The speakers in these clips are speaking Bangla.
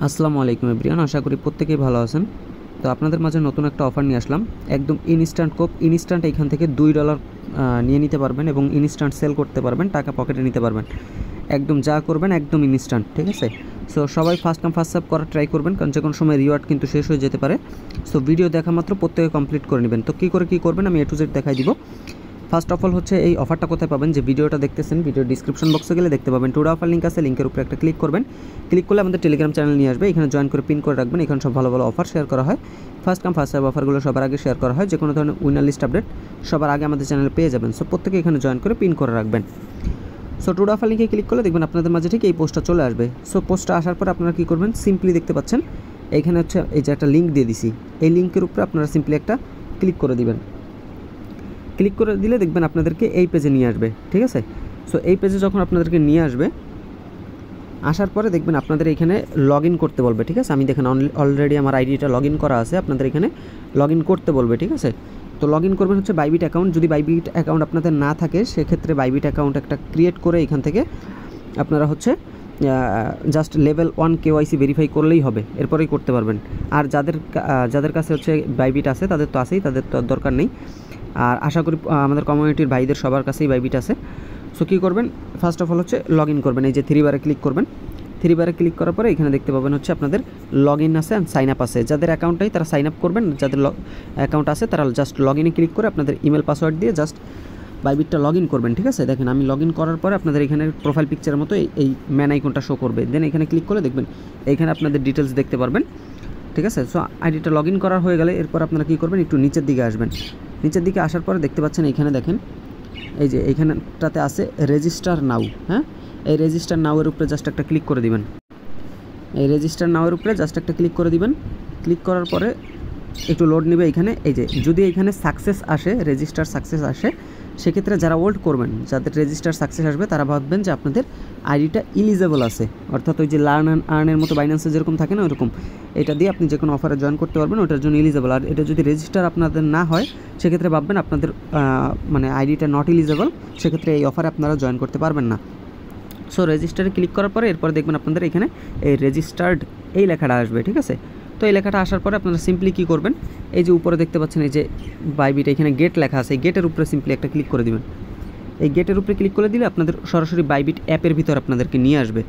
আসসালামু আলাইকুম এভরিওয়ান, আশা করি প্রত্যেকেই ভালো আছেন। তো আপনাদের মাঝে নতুন একটা অফার নিয়ে আসলাম, একদম ইনস্ট্যান্ট কোপ। ইনস্ট্যান্ট এখান থেকে $2 নিয়ে নিতে পারবেন এবং ইনস্ট্যান্ট সেল করতে পারবেন, টাকা পকেটে নিতে পারবেন। একদম যা করবেন একদম ইনস্ট্যান্ট, ঠিক আছে? সো সবাই ফার্স্ট কাম ফার্স্ট সার্ভ করার ট্রাই করবেন, কারণ যে কোনো সময় রিওয়ার্ড কিন্তু শেষ হয়ে যেতে পারে। সো ভিডিও দেখা মাত্র প্রত্যেকে কমপ্লিট করে নেবেন। তো কী করবেন আমি A to Z দেখাই দিব। ফার্স্ট অফ অল হচ্ছে এই অফারটা কোথায় পাবেন, যে ভিডিওটা দেখতেছেন ভিডিও ডিসক্রিপশন বক্সে গেলে দেখতে পাবেন টুডে অফার লিঙ্ক আছে, লিঙ্কের উপরে একটা ক্লিক করবেন। ক্লিক করলে আমাদের টেলিগ্রাম চ্যানেল নিয়ে আসবে, এখানে জয়েন করে পিন করে রাখবেন। এখানে সব ভালো ভালো অফার শেয়ার করা হয়, ফার্স্ট কাম ফার্স্ট সার্ভ অফারগুলো সবার আগে শেয়ার করা হয়। যে কোনো ধরনের উইনার লিস্ট আপডেট সবার আগে আমাদের চ্যানেলে পেয়ে যাবেন। সো প্রত্যেকে এখানে জয়েন করে পিন করে রাখবেন। সো টুডে অফার লিঙ্কে ক্লিক করলে দেখবেন আপনাদের মাঝে ঠিক এই পোস্টটা চলে আসবে। সো পোস্টটা আসার পর আপনারা কী করবেন, সিম্পলি দেখতে পাচ্ছেন এইখানে হচ্ছে এই যে একটা লিঙ্ক দিয়ে দিছি, এই লিঙ্কের উপরে আপনারা সিম্পলি একটা ক্লিক করে দিবেন। ক্লিক করে দিলে দেখবেন আপনাদেরকে এই পেজে নিয়ে আসবে, ঠিক আছে? সো এই পেজে যখন আপনাদেরকে নিয়ে আসবে, আসার পরে দেখবেন আপনাদের এখানে লগ ইন করতে বলবে, ঠিক আছে? আমি দেখেন অলরেডি আমার আইডিটা লগ ইন করা আছে, আপনাদের এখানে লগ ইন করতে বলবে, ঠিক আছে? তো লগ ইন করবেন হচ্ছে বাইবিট অ্যাকাউন্ট। যদি বাইবিট অ্যাকাউন্ট আপনাদের না থাকে সেক্ষেত্রে বাইবিট অ্যাকাউন্ট একটা ক্রিয়েট করে এখান থেকে আপনারা হচ্ছে জাস্ট লেভেল 1 KYC ভেরিফাই করলেই হবে, এরপরেই করতে পারবেন। আর যাদের কাছে হচ্ছে বাইবিট আছে তাদের তো আছেই, তাদের তো দরকার নেই। আর আশা করি আমাদের কমিউনিটির ভাইদের সবার কাছেই বাইবিট আছে। সো কী করবেন, ফার্স্ট অফ অল হচ্ছে লগ ইন করবেন। এই যে 3 বারে ক্লিক করবেন। 3 বারে ক্লিক করার পরে এখানে দেখতে পাবেন হচ্ছে আপনাদের লগ ইন আছে অ্যান্ড সাইন আপ আছে। যাদের অ্যাকাউন্ট নেই তারা সাইন আপ করবেন, যাদের অ্যাকাউন্ট আছে তারা জাস্ট লগ ইনে ক্লিক করে আপনাদের ইমেল পাসওয়ার্ড দিয়ে জাস্ট বাইবিটটা লগ ইন করবেন, ঠিক আছে? দেখেন আমি লগ ইন করার পরে আপনাদের এখানে প্রোফাইল পিকচারের মতো এই ম্যান আইকনটা শো করবে। দেন এখানে ক্লিক করে দেখবেন এইখানে আপনাদের ডিটেলস দেখতে পারবেন, ঠিক আছে? সো আইডিটা লগ ইন করা হয়ে গেলে এরপর আপনারা কী করবেন, একটু নিচের দিকে আসবেন। নিচের দিকে আসার পরে দেখতে পাচ্ছেন এইখানে দেখেন এই যে এইখানটাতে আছে রেজিস্টার নাও। হ্যাঁ, এই রেজিস্টার নাওয়ের উপরে জাস্ট একটা ক্লিক করে দিবেন। এই রেজিস্টার নাওয়ের উপরে জাস্ট একটা ক্লিক করে দিবেন। ক্লিক করার পরে একটু লোড নেবে। এইখানে এই যে যদি এইখানে সাকসেস আসে, রেজিস্টার সাকসেস আসে, সেক্ষেত্রে যারা ওল্ড করবেন, যাদের রেজিস্টার সাকসেস আসবে তারা ভাববেন যে আপনাদের আইডিটা ইলিজেবল আছে, অর্থাৎ ওই যে লার্ন অ্যান্ড আর্নের মতো বাইন্যান্সে যেরকম থাকে না, ওরকম এটা দিয়ে আপনি যে কোনো অফারে জয়েন করতে পারবেন, ওটার জন্য ইলিজেবল। আর এটা যদি রেজিস্টার আপনাদের না হয় সেক্ষেত্রে ভাববেন আপনাদের মানে আইডিটা নট ইলিজেবল, সেক্ষেত্রে এই অফারে আপনারা জয়েন করতে পারবেন না। সো রেজিস্টারে ক্লিক করার পরে এরপর দেখবেন আপনাদের এখানে এই রেজিস্টার্ড এই লেখাটা আসবে, ঠিক আছে? তো এই লেখাটা আসার পরে আপনারা সিম্পলি কী করবেন, এই যে উপরে দেখতে পাচ্ছেন এই যে বাইবিট, এখানে গেট লেখা আছে, এই গেটের উপরে সিম্পলি একটা ক্লিক করে দিবেন। এই গেটের উপরে ক্লিক করে দিলে আপনাদের সরাসরি বাইবিট অ্যাপের ভিতর আপনাদেরকে নিয়ে আসবে।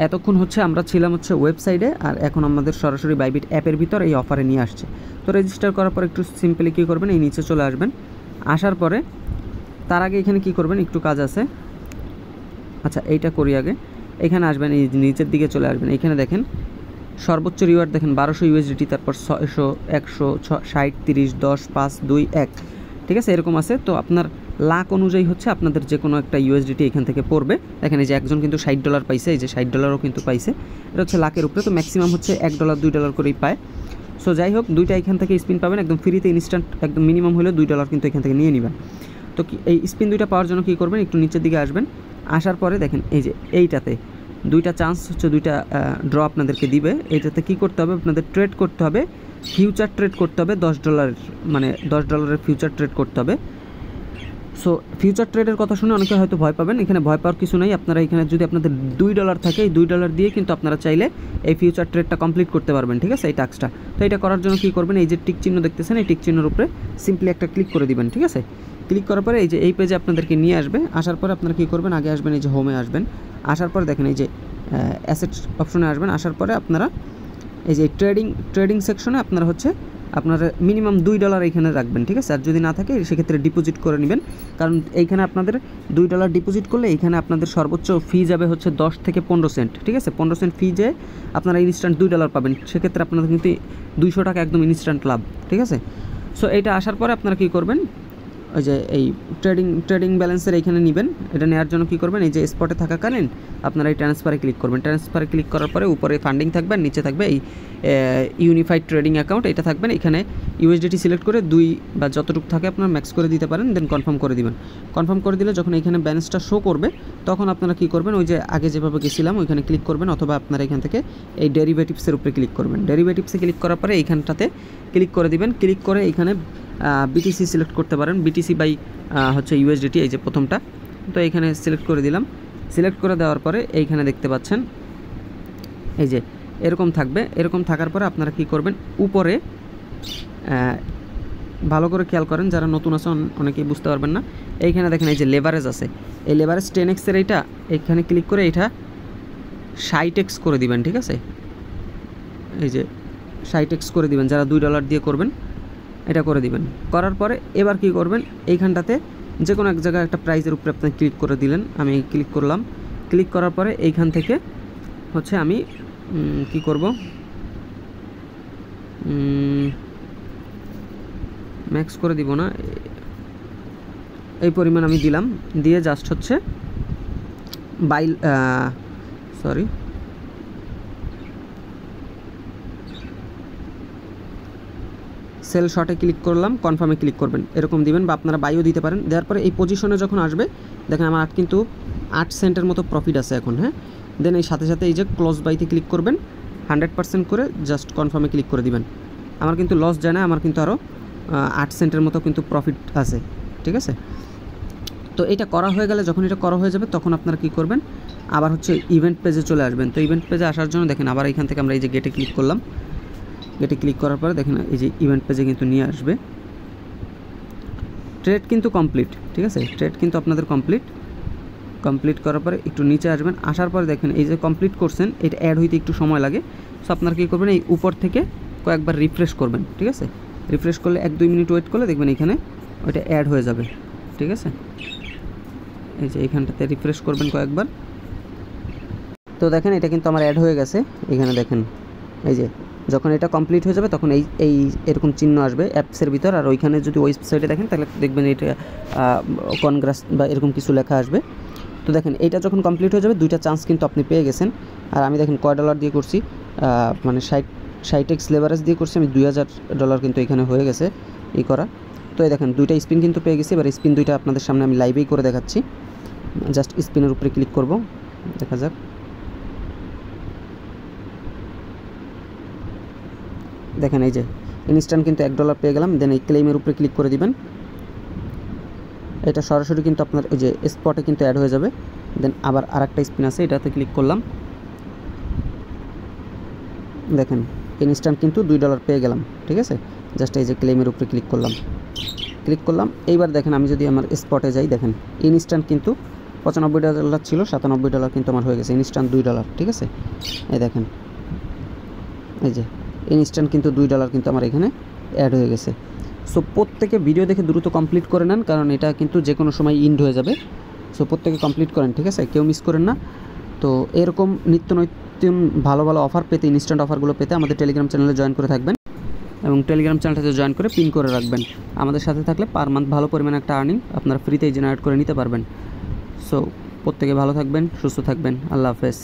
এতক্ষণ হচ্ছে আমরা ছিলাম হচ্ছে ওয়েবসাইটে, আর এখন আমাদের সরাসরি বাইবিট অ্যাপের ভিতর এই অফারে নিয়ে আসছে। তো রেজিস্টার করার পর একটু সিম্পলি কী করবেন, এই নিচে চলে আসবেন। আসার পরে তার আগে এখানে কী করবেন, একটু কাজ আছে। আচ্ছা, এইটা করি আগে। এখানে আসবেন, এই নিচের দিকে চলে আসবেন। এখানে দেখেন সর্বোচ্চ রিওয়ার্ড দেখেন 1200 USDT, তারপর 100, 100, 60, 30, 10, 5, 2, 1, ঠিক আছে? এরকম আছে। তো আপনার লাখ অনুযায়ী হচ্ছে আপনাদের যে কোনো একটা USDT এখান থেকে পড়বে। দেখেন এই যে একজন কিন্তু $60 পাইছে, এই যে $60ও কিন্তু পাইছে। এটা হচ্ছে লাখের উপরে, তো ম্যাক্সিমাম হচ্ছে $1, $2 করেই পায়। সো যাই হোক, দুইটা এখান থেকে স্পিন পাবেন একদম ফ্রিতে, ইনস্ট্যান্ট, একদম মিনিমাম হলেও $2 কিন্তু এখান থেকে নিয়ে নেবেন। তো এই স্পিন দুইটা পাওয়ার জন্য কী করবেন, একটু নিচের দিকে আসবেন। আসার পরে দেখেন এই যে এইটাতে দুইটা চান্স হচ্ছে, দুইটা ড্র আপনাদেরকে দিবে। এইটাতে কী করতে হবে, আপনাদের ট্রেড করতে হবে, ফিউচার ট্রেড করতে হবে $10, মানে $10 ফিউচার ট্রেড করতে হবে। সো ফিউচার ট্রেডের কথা শুনে অনেকে হয়তো ভয় পাবেন, এখানে ভয় পাওয়ার কিছু নেই। আপনারা এখানে যদি আপনাদের $2 থাকে, এই $2 দিয়ে কিন্তু আপনারা চাইলে এই ফিউচার ট্রেডটা কমপ্লিট করতে পারবেন, ঠিক আছে? এই টাস্কটা। তো এটা করার জন্য কী করবেন, এই যে টিক চিহ্ন দেখতেছেন, এই টিক চিহ্নের উপরে সিম্পলি একটা ক্লিক করে দিবেন, ঠিক আছে? ক্লিক করার পরে এই যে এই পেজে আপনাদেরকে নিয়ে আসবে। আসার পরে আপনারা কী করবেন, আগে আসবেন এই যে হোমে আসবেন। আসার পরে দেখেন এই যে অ্যাসেট অপশনে আসবেন। আসার পরে আপনারা এই যে ট্রেডিং সেকশনে আপনারা হচ্ছে আপনারা মিনিমাম $2 এইখানে রাখবেন, ঠিক আছে? আর যদি না থাকে সেক্ষেত্রে ডিপোজিট করে নেবেন, কারণ এইখানে আপনাদের $2 ডিপোজিট করলে এইখানে আপনাদের সর্বোচ্চ ফি যাবে হচ্ছে 10 থেকে 15 সেন্ট, ঠিক আছে? 15 সেন্ট ফি যে আপনারা ইনস্ট্যান্ট $2 পাবেন, সেক্ষেত্রে আপনাদের কিন্তু $200 একদম ইনস্ট্যান্ট লাভ, ঠিক আছে? সো এইটা আসার পরে আপনারা কী করবেন, ওই যে এই ট্রেডিং ব্যালেন্সের এইখানে নেবেন। এটা নেওয়ার জন্য কী করবেন, এই যে স্পটে থাকাকালীন আপনারা এই ট্রান্সফারে ক্লিক করবেন। ট্রান্সফারে ক্লিক করার পরে উপরে ফান্ডিং থাকবে, নিচে থাকবে এই ইউনিফাইড ট্রেডিং অ্যাকাউন্ট, এটা থাকবেন। এখানে USDT সিলেক্ট করে 2 বা যতটুকু থাকে আপনারা ম্যাক্স করে দিতে পারেন, দেন কনফার্ম করে দিবেন। কনফার্ম করে দিলে যখন এখানে ব্যালেন্সটা শো করবে তখন আপনারা কী করবেন, ওই যে আগে যেভাবে গেছিলাম ওইখানে ক্লিক করবেন, অথবা আপনারা এখান থেকে এই ডেরিভেটিভসের উপরে ক্লিক করবেন। ডেরিভেটিভসে ক্লিক করার পরে এইখানটাতে ক্লিক করে দিবেন। ক্লিক করে এইখানে BTC সিলেক্ট করতে পারেন, BTC বাই হচ্ছে USDT, এই যে প্রথমটা। তো এইখানে সিলেক্ট করে দিলাম। সিলেক্ট করে দেওয়ার পরে এইখানে দেখতে পাচ্ছেন এই যে এরকম থাকবে। এরকম থাকার পরে আপনারা কি করবেন, উপরে ভালো করে খেয়াল করেন, যারা নতুন আছে অনেকেই বুঝতে পারবেন না। এইখানে দেখেন এই যে লেভারেজ আছে, এই লেভারেজ 10x-এর এইটা এখানে ক্লিক করে এইটা 60x করে দিবেন, ঠিক আছে। এই যে 60x করে দিবেন, যারা $2 দিয়ে করবেন এটা করে দিবেন। করার পরে এবার কি করবেন, এইখানটাতে যে কোনো এক জায়গায় একটা প্রাইজের উপরে আপনি ক্লিক করে দিলেন। আমি ক্লিক করলাম, ক্লিক করার পরে এইখান থেকে হচ্ছে আমি কি করব, ম্যাক্স করে দিব না, এই পরিমাণ আমি দিলাম, দিয়ে জাস্ট হচ্ছে সেল শর্টে ক্লিক করলাম, কনফার্মে ক্লিক করবেন, এরকম দিবেন, বা আপনারা বাইও দিতে পারেন। দেওয়ার পরে এই পজিশনে যখন আসবে দেখেন আমার কিন্তু 8 সেন্টের মতো প্রফিট আছে এখন, হ্যাঁ। দেন এই সাথে সাথে এই যে ক্লোজ বাইতে ক্লিক করবেন 100% করে, জাস্ট কনফার্মে ক্লিক করে দিবেন। আমার কিন্তু লস যায় না, আমার কিন্তু আরও 8 সেন্টের মতো কিন্তু প্রফিট আছে, ঠিক আছে। তো এটা করা হয়ে গেলে, যখন এটা করা হয়ে যাবে তখন আপনারা কী করবেন, আবার হচ্ছে ইভেন্ট পেজে চলে আসবেন। তো ইভেন্ট পেজে আসার জন্য দেখেন আবার এখান থেকে আমরা এই যে গেটে ক্লিক করলাম, গেটে ক্লিক করার পরে দেখেন এই যে ইভেন্ট পেজে কিন্তু নিয়ে আসবে। ট্রেড কিন্তু কমপ্লিট, ঠিক আছে, ট্রেড কিন্তু আপনাদের কমপ্লিট করার পরে একটু নিচে আসবেন, আসার পরে দেখেন এই যে কমপ্লিট করছেন, এটা অ্যাড হইতে একটু সময় লাগে। সো আপনারা কী করবেন, এই উপর থেকে কয়েকবার রিফ্রেশ করবেন, ঠিক আছে। রিফ্রেশ করলে 1-2 মিনিট ওয়েট করলে দেখবেন এখানে ওইটা অ্যাড হয়ে যাবে, ঠিক আছে। এই যে এইখানটাতে রিফ্রেশ করবেন কয়েকবার। তো দেখেন এটা কিন্তু আমার অ্যাড হয়ে গেছে। এখানে দেখেন এই যে যখন এটা কমপ্লিট হয়ে যাবে তখন এই এরকম চিহ্ন আসবে অ্যাপসের ভিতর, আর ওইখানে যদি ওয়েবসাইটে দেখেন তাহলে দেখবেন এটা কনগ্রাস বা এরকম কিছু লেখা আসবে। তো দেখেন এইটা যখন কমপ্লিট হয়ে যাবে 2টা চান্স কিন্তু আপনি পেয়ে গেছেন। আর আমি দেখেন কয় ডলার দিয়ে করছি, মানে 60x লেভারেজ দিয়ে করছি আমি, $2000 কিন্তু এখানে হয়ে গেছে এই করা। তো এই দেখেন 2টা স্পিন কিন্তু পেয়ে গেছি। এবার স্পিন 2টা আপনাদের সামনে আমি লাইভেই করে দেখাচ্ছি। জাস্ট স্পিনের উপরে ক্লিক করব, দেখা যাক। দেখেন এই যে ইনস্ট্যান্ট কিন্তু $1 পেয়ে গেলাম। দেন এই ক্লেমের উপরে ক্লিক করে দিবেন, এটা সরাসরি কিন্তু আপনার ওই যে স্পটে কিন্তু অ্যাড হয়ে যাবে। দেন আবার আরেকটা স্পিন আছে, এটাতে ক্লিক করলাম, দেখেন ইনস্ট্যান্ট কিন্তু $2 পেয়ে গেলাম, ঠিক আছে। জাস্ট এই যে ক্লেমের উপরে ক্লিক করলাম। এইবার দেখেন আমি যদি আমার স্পটে যাই, দেখেন ইনস্ট্যান্ট কিন্তু $95 ছিল, $97 কিন্তু আমার হয়ে গেছে, ইনস্ট্যান্ট $2, ঠিক আছে। এই দেখেন এই যে ইনস্ট্যান্ট কিন্তু $2 কিন্তু আমার এখানে অ্যাড হয়ে গেছে। সো প্রত্যেকে ভিডিও দেখে দ্রুত কমপ্লিট করে নেন, কারণ এটা কিন্তু যে কোনো সময় ইন্ড হয়ে যাবে। সো প্রত্যেকে কমপ্লিট করেন, ঠিক আছে, কেউ মিস করেন না। তো এরকম নিত্য নতুন ভালো ভালো অফার পেতে, ইনস্ট্যান্ট অফারগুলো পেতে আমাদের টেলিগ্রাম চ্যানেলে জয়েন করে থাকবেন, এবং টেলিগ্রাম চ্যানেলটাতে জয়েন করে পিন করে রাখবেন। আমাদের সাথে থাকলে পার মান্থ ভালো পরিমাণে একটা আর্নিং আপনারা ফ্রিতেই জেনারেট করে নিতে পারবেন। সো প্রত্যেকে ভালো থাকবেন, সুস্থ থাকবেন, আল্লাহ হাফেজ।